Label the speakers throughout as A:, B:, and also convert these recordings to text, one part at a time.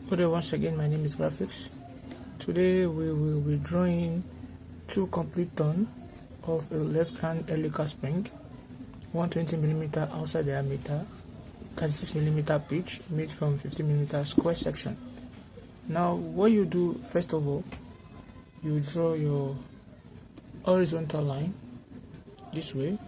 A: Good day once again, my name is Graphics. Today we will be drawing two complete turns of a left-hand helical spring, 120mm outside diameter, 36mm pitch made from 50mm square section. Now what you do, first of all, you draw your horizontal line this way.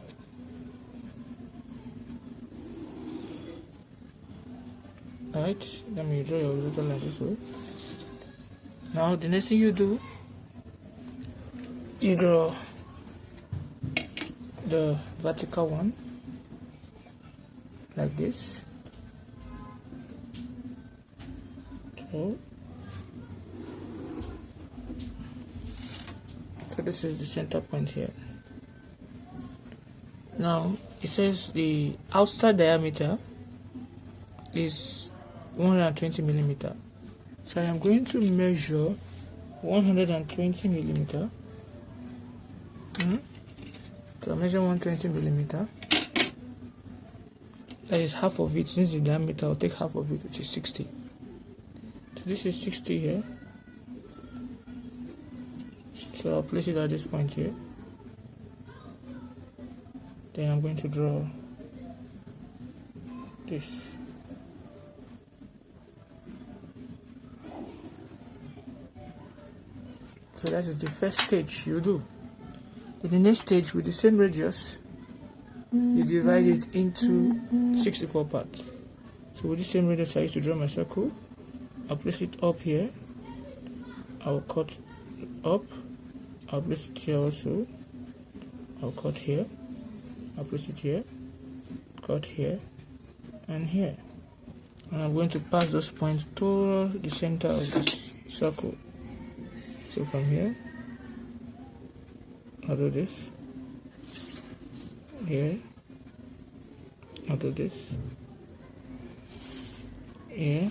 A: Right, then you draw your horizontal line this way. Now the next thing you do, you draw the vertical one like this. So this is the center point here. Now it says the outside diameter is 120mm. So I am going to measure 120mm. So I measure 120mm. That is half of it. Since the diameter, I'll take half of it, which is 60. So this is 60 here. So I'll place it at this point here. Then I'm going to draw this. So that is the first stage you do. In the next stage, with the same radius, you divide it into 6 equal parts. So with the same radius, I used to draw my circle. I'll place it up here. I'll cut up. I'll place it here also. I'll cut here. I'll place it here. Cut here. And here. And I'm going to pass those points towards the center of this circle. So from here, I'll do this. Here, I'll do this. Here,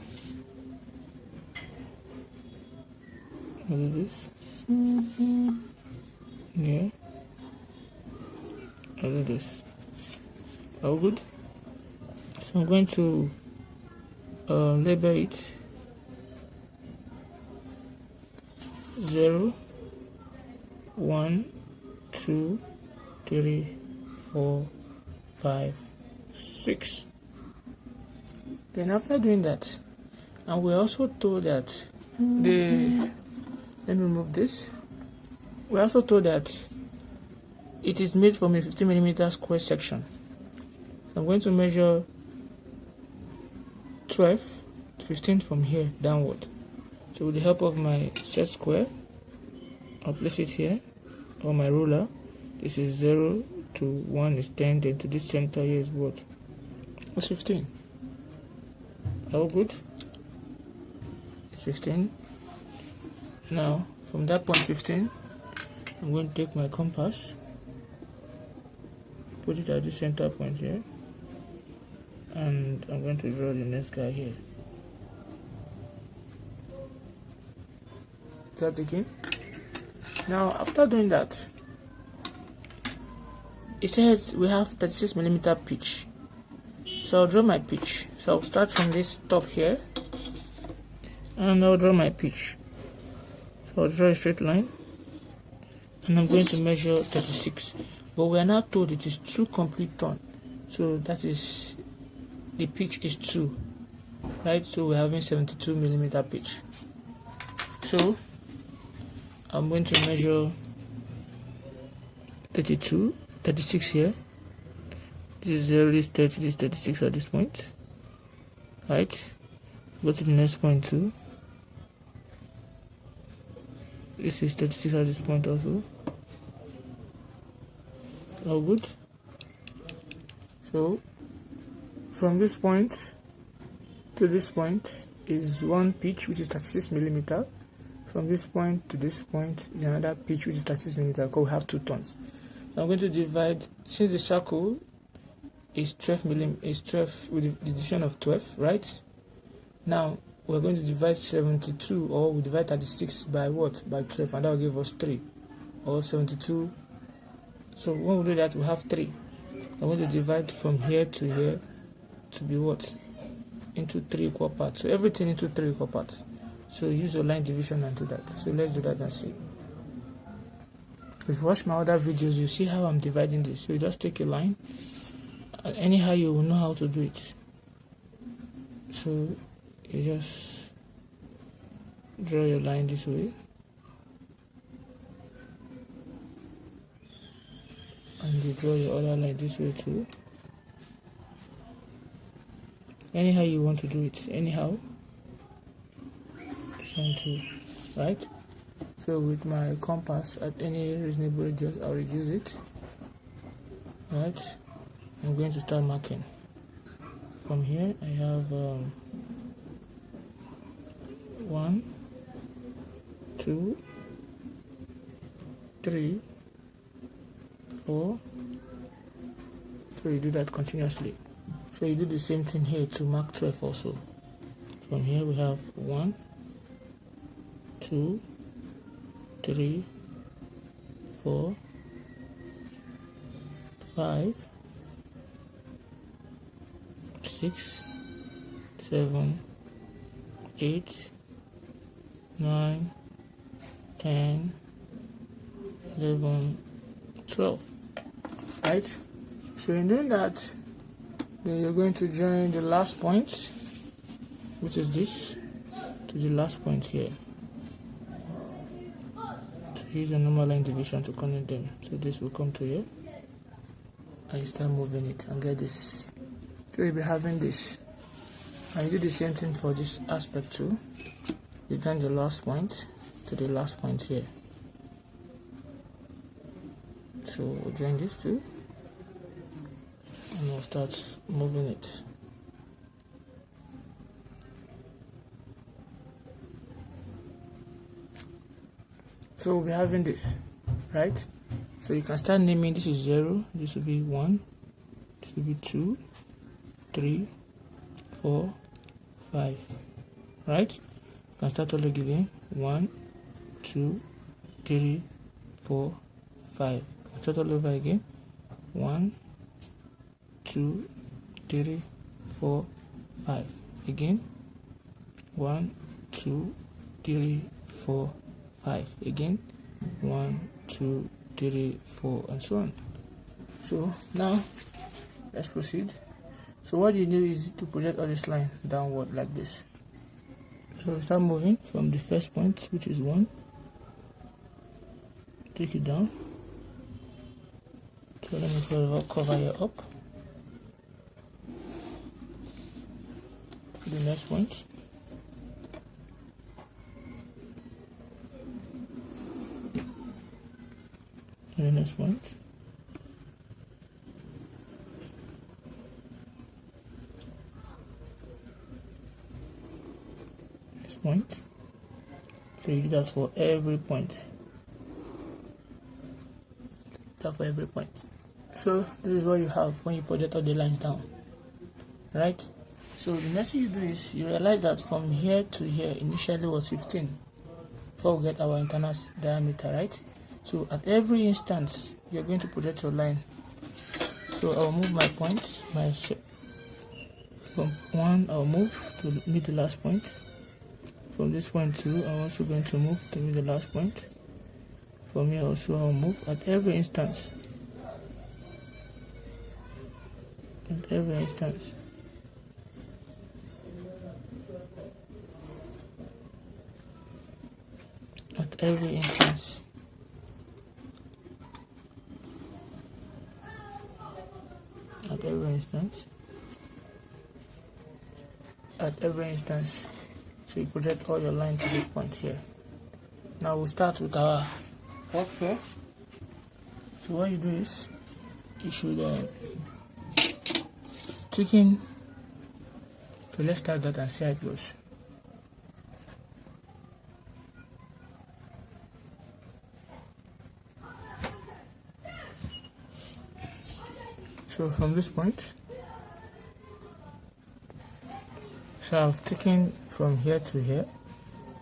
A: I'll do this. Here, I'll do this. All good? So I'm going to label it 0, 1, 2, 3, 4, 5, 6. Then after doing that, and we're also told that let me remove this. We're also told that it is made from a 50mm square section. So I'm going to measure 12, 15 from here downward. So with the help of my set square, I'll place it here, or my ruler. This is 0 to 1 is 10, then to this center here is what? It's 15. All good? It's 15. Now, from that point 15, I'm going to take my compass, put it at the center point here, and I'm going to draw the next guy here. That again. Now after doing that, it says we have 36mm pitch. So I'll draw my pitch. So I'll start from this top here, and I'll draw my pitch. So I'll draw a straight line, and I'm going to measure 36. But we are now told it is 2 complete turns. So that is, the pitch is 2, right? So we're having 72mm pitch. So I'm going to measure 32, 36 here. This is 0, this is 30, this is 36 at this point. Right? Go to the next point too. This is 36 at this point also. All good. So from this point to this point is one pitch, which is 36mm. From this point to this point is another pitch, which is 36mm, because we have 2 turns. So I'm going to divide, since the circle is 12 is 12 with the division of 12, right? Now we're going to divide 72, or we divide 36 by what? By 12, and that will give us 3, or 72. So when we do that, we have 3. I'm going to divide from here to here to be what? into 3 equal parts. So everything into 3 equal parts. So use your line division and do that. So let's do that and see. If you watch my other videos, you see how I'm dividing this. So you just take a line, and anyhow you will know how to do it. So you just draw your line this way, and you draw your other line this way too. Anyhow you want to do it, anyhow. Right? So with my compass at any reasonable radius, I'll reduce it. Right? I'm going to start marking. From here, I have 1, 2, 3, 4. So you do that continuously. So you do the same thing here to mark 12 also. From here we have 1, 2, 3, 4, 5, 6, 7, 8, 9, 10, 11, 12. Right? So in doing that, then you're going to join the last point, which is this, to the last point here. So use a normal line division to connect them. So this will come to here, and you start moving it and get this. So you'll be having this, and you do the same thing for this aspect too. You join the last point to the last point here. So we'll join this too, and we'll start moving it. So we'll be having this, right? So you can start naming. This is 0, this will be 1, this will be 2, 3, 4, 5, right? You can start all again. 1, 2, 3, 4, 5. Start all over again. 1, 2, 3, 4, 5. Again. 1, 2, 3, 4, 5. Again. 1, 2, 3, 4, and so on. So now let's proceed. So what you do is to project all this line downward like this. So start moving from the first point, which is 1. Take it down. So let me cover here up to the next point. And the next point. Next point. So you do that for every point. That for every point. So this is what you have when you project all the lines down, right? So the next thing you do is you realize that from here to here initially was 15 before we get our internal diameter, right? So at every instance you're going to project your line. So I'll move my points, my shape. From 1 I'll move to meet the last point. From this point 2 I'm also going to move to meet the last point. From here also I'll move at every instance. At every instance. At every instance. At every instance. At every instance. So you project all your line to this point here. Now we'll start with our work here. So what you do is you should tick in. So let's start that and see how it goes. So from this point, so I've taken from here to here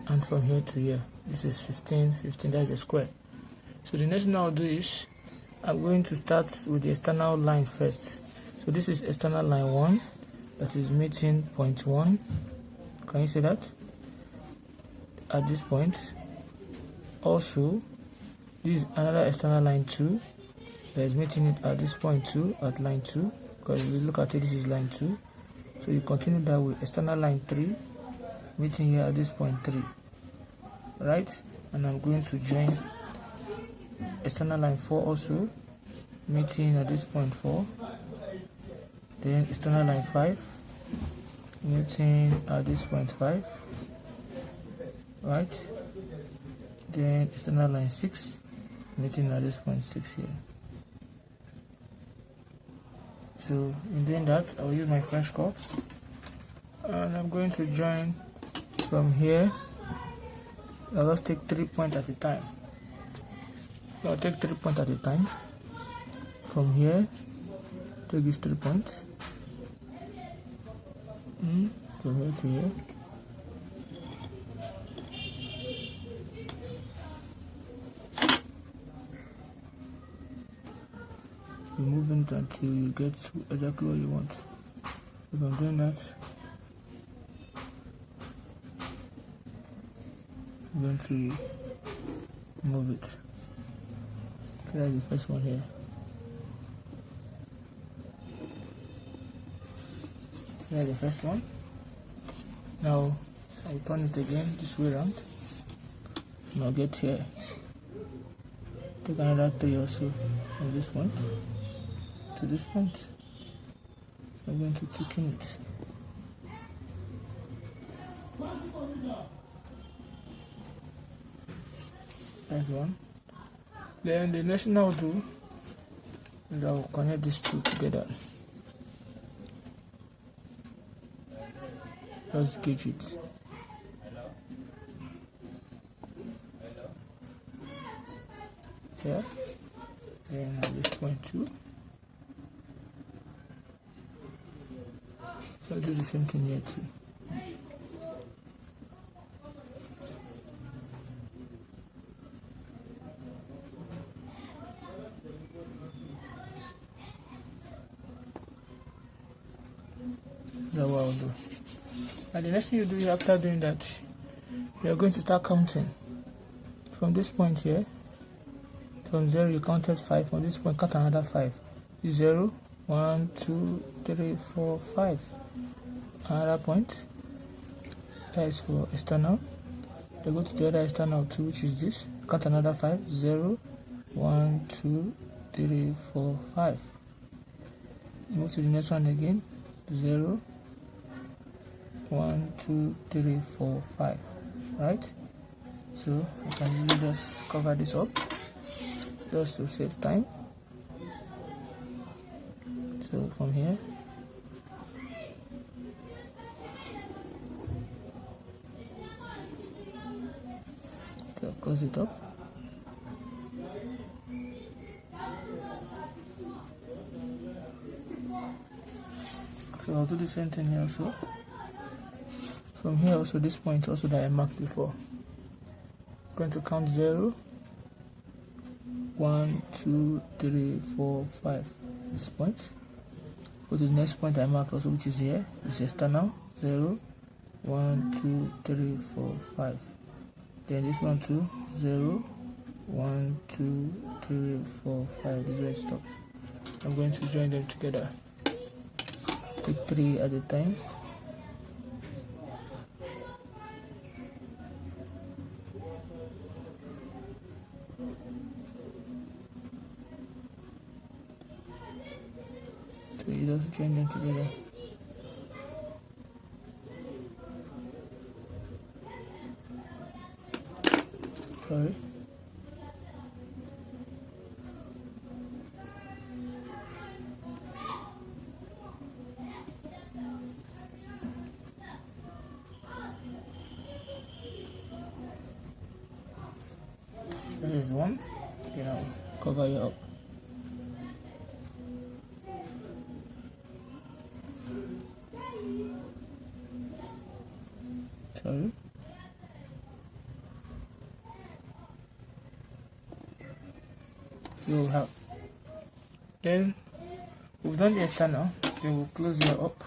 A: and from here to here. This is 15, 15, that's a square. So the next thing I'll do is I'm going to start with the external line first. So this is external line 1, that is meeting point 1. Can you see that? At this point. Also, this is another external line 2 that is meeting it at this point too, at line 2, because if you look at it, this is line 2. So you continue that way. External line 3 meeting here at this point 3, right? And I'm going to join external line 4 also meeting at this point 4. Then external line 5 meeting at this point 5, right? Then external line 6 meeting at this point 6 here. So in doing that, I will use my French curve, and I'm going to join from here. I'll just take 3 points at a time. So I'll take 3 points at a time. From here, take these 3 points. From here to here. You're moving it until you get exactly what you want. If I'm doing that, I'm going to move it. So that's the first one here. That's the first one. Now I'll turn it again this way around. And I'll get here. Take another 3 also from this point to this point. So I'm going to thicken it. That's one. Then the next thing I'll do is I'll connect these two together. Just gauge it. Here. Then at this point too. So I'll do the same thing here too. That's what I'll do. And the next thing you do after doing that, you're going to start counting. From this point here, from 0 you counted 5. From this point, count another 5. 0, 1, 2, 3, 4, 5. Another point. That is for external. Then go to the other external too, which is this. Count another 5. 0, 1, 2, 3, 4, 5. Move to the next one again. 0, 1, 2, 3, 4, 5. Right? So I can easily just cover this up just to save time. So from here, so close it up. So I'll do the same thing here also. From here also, this point also that I marked before. I'm going to count 0, 1, 2, 3, 4, 5. This point. Go to the next point I marked also, which is here. It's external. 0, 1, 2, 3, 4, 5. Then this one too. 0, 1, 2, 3, 4, 5. This is where it stops. I'm going to join them together. Take 3 at a time. So you just join them together. Sorry. This is one. Then I'll cover it up. Sorry. You'll have. Then we've done the external. Then we'll close it up.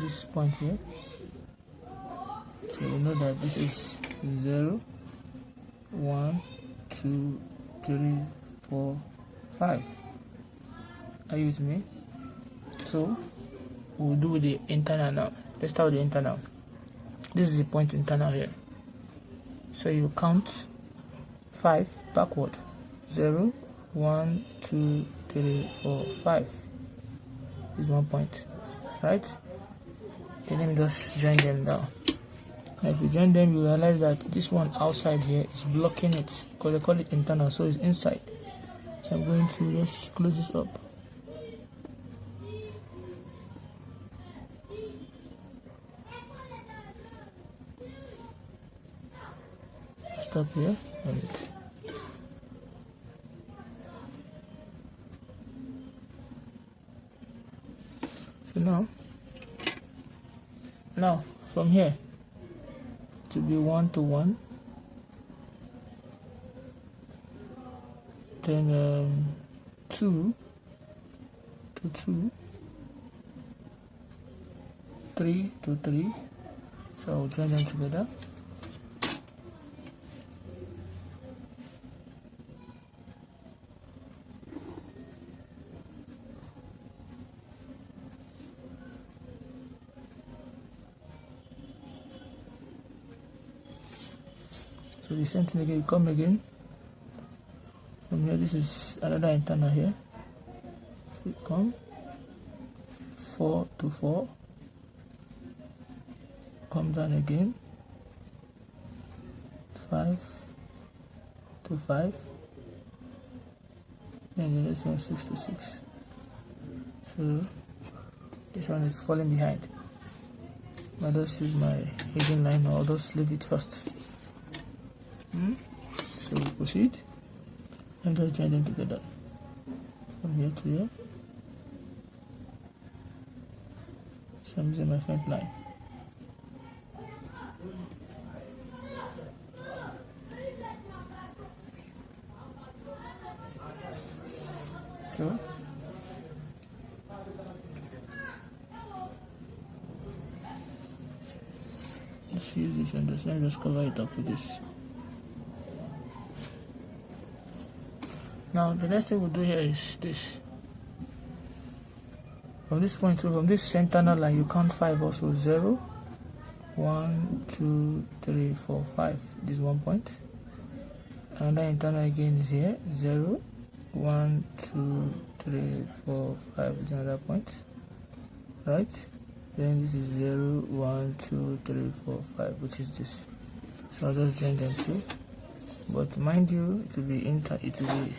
A: this point here. So we know that this is 0, 1, 2, 3, 4, 5. Are you with me? So we'll do the internal now. Let's start with the internal. This is the point internal here. So you count 5 backward. 0, 1, 2, 3, 4, 5 is 1 point, right? Then let me just join them now. Now if you join them, you realize that this one outside here is blocking it because they call it internal, so it's inside. So I'm going to just close this up. Stop here. So now from here to be 1 to 1, then 2 to 2, 3 to 3. So I'll join them together. So the same thing again, you come again. From here, this is another internal here. So you come 4 to 4. Come down again. 5 to 5. And the next one 6 to 6. So this one is falling behind. I'll just use my hidden line, or I'll just leave it first. So we proceed and just join them together from here to here. So I'm using my front line. So let's use this and just cover it up with this. Now the next thing we'll do here is this. From this point to from this central line, you count 5 also. 0, 1, 2, 3, 4, 5. This is 1 point. Another internal again is here. 0, 1, 2, 3, 4, 5 is another point. Right? Then this is 0, 1, 2, 3, 4, 5, which is this. So I'll just join them too. But mind you, it will be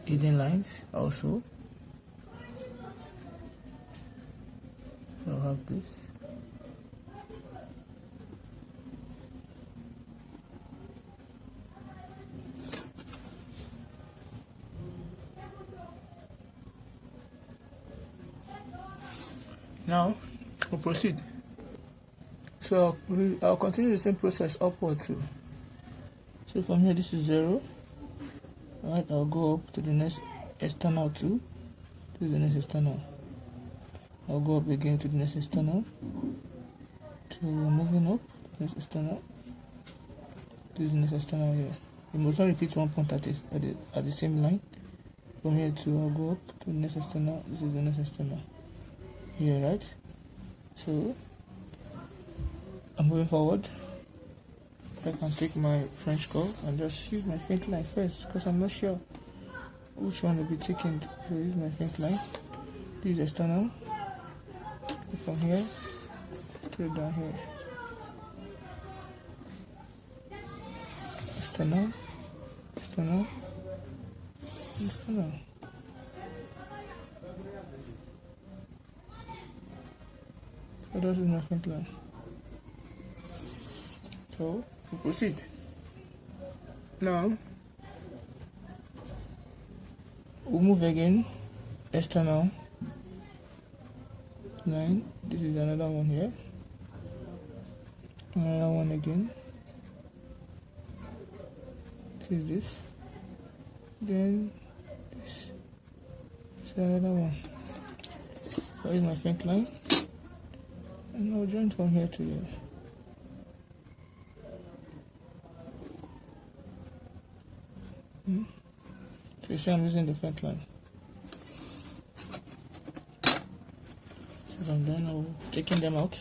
A: hidden lines also. I'll have this. Now we'll proceed. So I'll continue the same process upward too. So from here, this is 0. Right, I'll go up to the next external 2. This is the next external. I'll go up again to the next external. So moving up, next external. This is the next external here. You must not repeat 1 point at the same line. From here to I'll go up to the next external. This is the next external. Here, right? So I'm moving forward. I can take my French curve and just use my faint line first because I'm not sure which one will be taken. So use my faint line. This is external. From here straight down here. External, external, external. So that is my faint line. So we proceed. Now we'll move again. External line. This is another one here. Another one again. This is this. Then this. This is another one. So is my faint line. And I'll join from here to here. So you see I'm using the front line. So I'm done, I'll taking them out.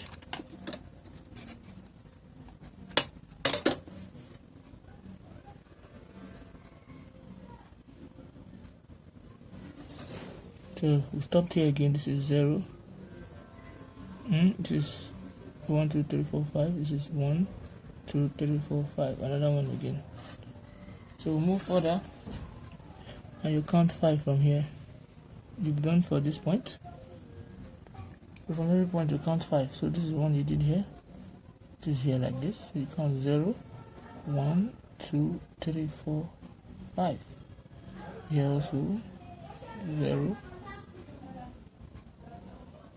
A: So we stopped here again. This is 0. This is 1, 2, 3, 4, 5. This is 1, 2, 3, 4, 5. Another one again. So we'll move further and you count 5 from here. You've done for this point. So from every point you count 5. So this is one you did here. This is here like this. So you count 0, 1, 2, 3, 4, 5. Here also 0,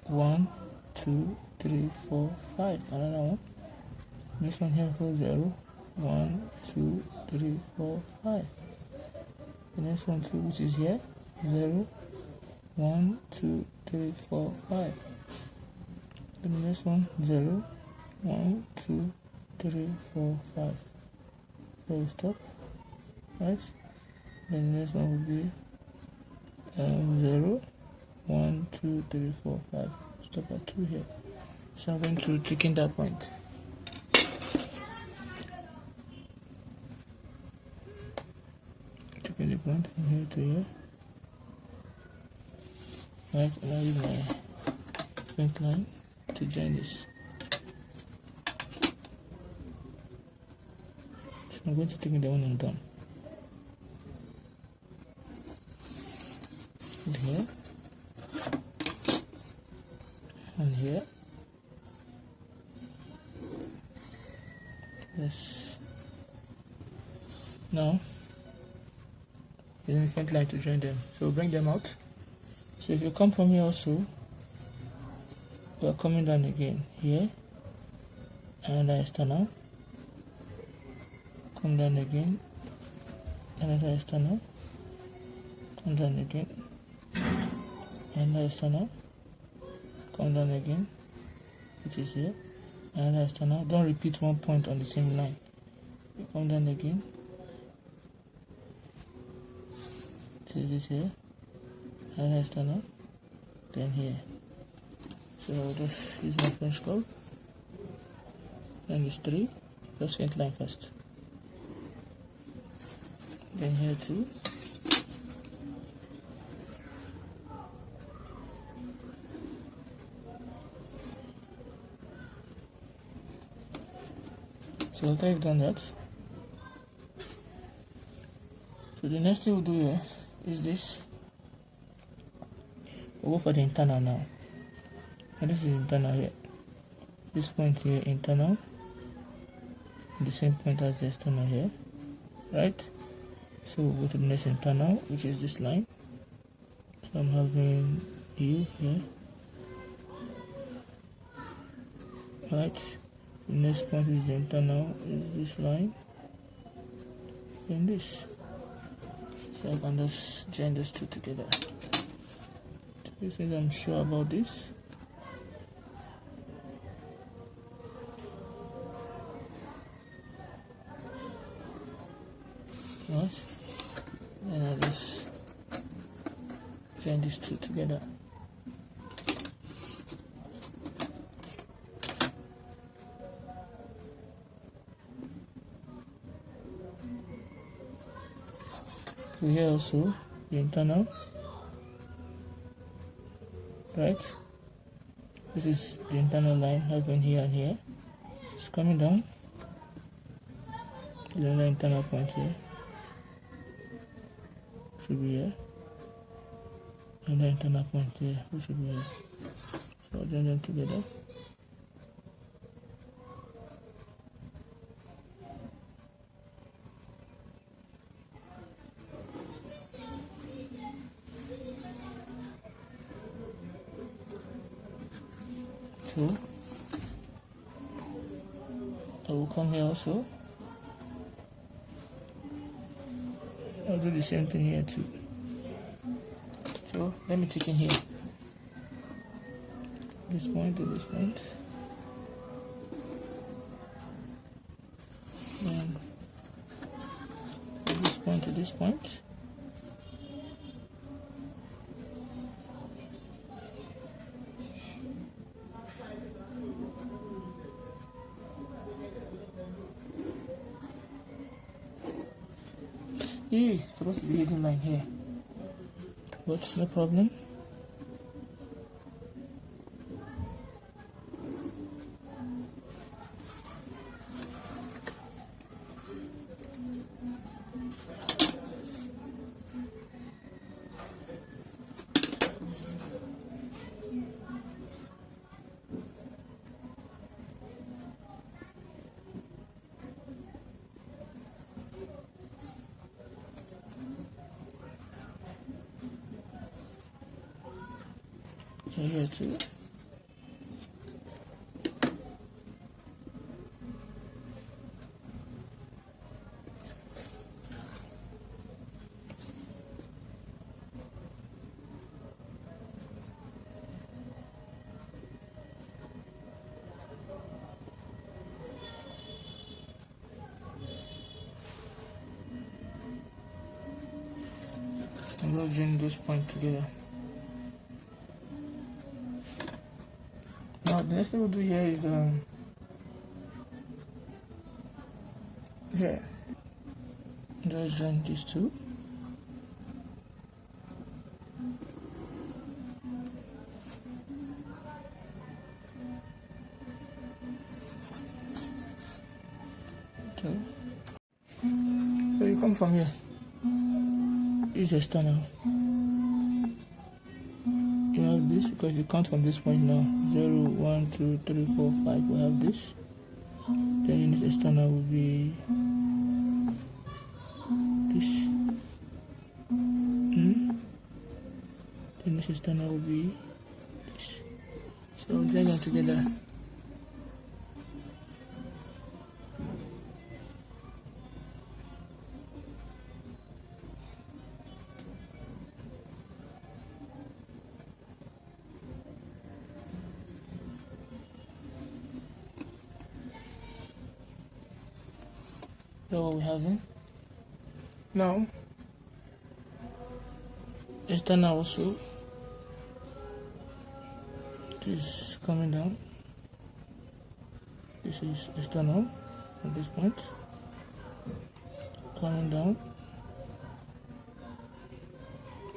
A: 1, 2, 3, 4, 5. Another one. This one here for 0, 1, 2, 3, 4, 5. The next one too, which is here, 0, 1, 2, 3, 4, 5. The next one, 0, 1, 2, 3, 4, 5. So we stop, right? Then the next one will be 0, 1, 2, 3, 4, 5. Stop at 2 here. So I'm going to tick in that point. Taking the point from here to here. Right, and I use my front line to join this. So I'm going to take the one I'm done. And here. And here. Yes. Now, using front line to join them. So we'll bring them out. So if you come from here also, we are coming down again here. Another external. Come down again. Another external. Come down again. Another external. Come down again, which is here. Another external. Don't repeat one point on the same line. You come down again. This is here. Another external. Then here. So I'll just use my French curve. Then it's 3. Just front line first. Then here 2. So after you've done that, so the next thing we'll do here is this. We'll go for the internal now. And this is internal here. This point here internal. The same point as the external here. Right? So we'll go to the next internal, which is this line. So I'm having U here. Right? The next point is the internal, is this line. Then this. So I can just join those two together. Since I'm sure about this. Right. Then I'll just join these two together. So here also the internal. Right, this is the internal line having here and here. It's coming down. The other internal point here should be here. And the internal point here, which should be here. So I'll join them together. So I will come here also. I'll do the same thing here too. So let me take in here. This point to this point. point to this point. Supposed to be hidden line here, but no problem. So here too. I'm going to join this point together. Now the next thing we'll do here is here. Just join these two. Okay. So you come from here. Use external. You have this because you count from this point now. 0, 1, 2, 3, 4, 5. We have this. Then in this external will be this. Then this external will be this. So join them together. So what we have then. Now external also. This is coming down. This is external at this point. Coming down.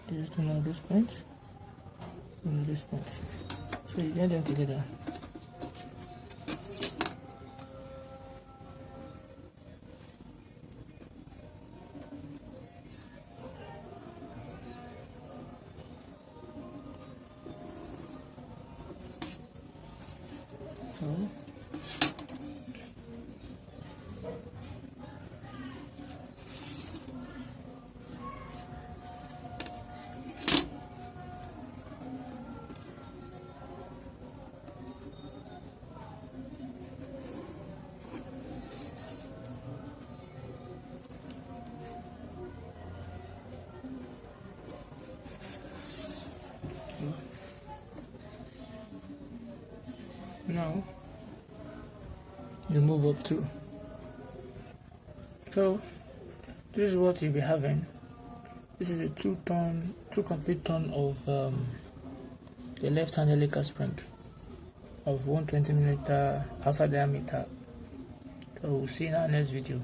A: This is external at this point. And this point. So you join them together. Now you move up to. So this is what you'll be having. This is a two complete turn of the left hand helical spring of 120mm outside diameter. So we'll see in our next video.